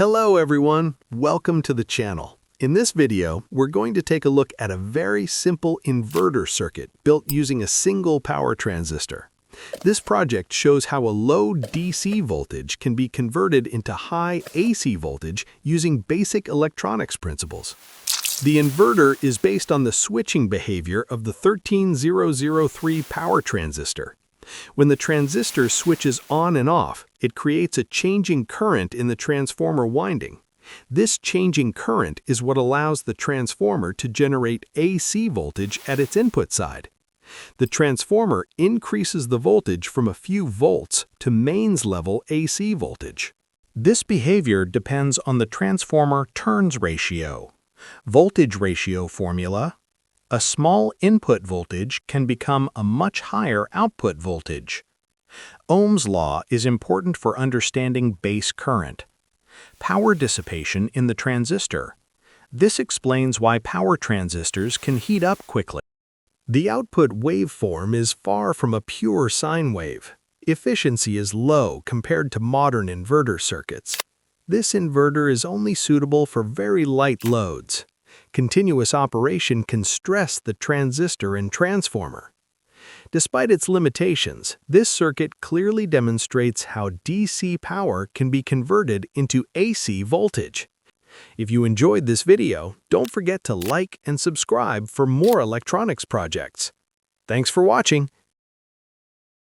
Hello everyone, welcome to the channel. In this video, we're going to take a look at a very simple inverter circuit built using a single power transistor. This project shows how a low DC voltage can be converted into high AC voltage using basic electronics principles. The inverter is based on the switching behavior of the 13003 power transistor. When the transistor switches on and off, it creates a changing current in the transformer winding. This changing current is what allows the transformer to generate AC voltage at its input side. The transformer increases the voltage from a few volts to mains level AC voltage. This behavior depends on the transformer turns ratio. Voltage ratio formula: a small input voltage can become a much higher output voltage. Ohm's law is important for understanding base current. Power dissipation in the transistor. This explains why power transistors can heat up quickly. The output waveform is far from a pure sine wave. Efficiency is low compared to modern inverter circuits. This inverter is only suitable for very light loads. Continuous operation can stress the transistor and transformer. Despite its limitations, this circuit clearly demonstrates how DC power can be converted into AC voltage. If you enjoyed this video, don't forget to like and subscribe for more electronics projects. Thanks for watching,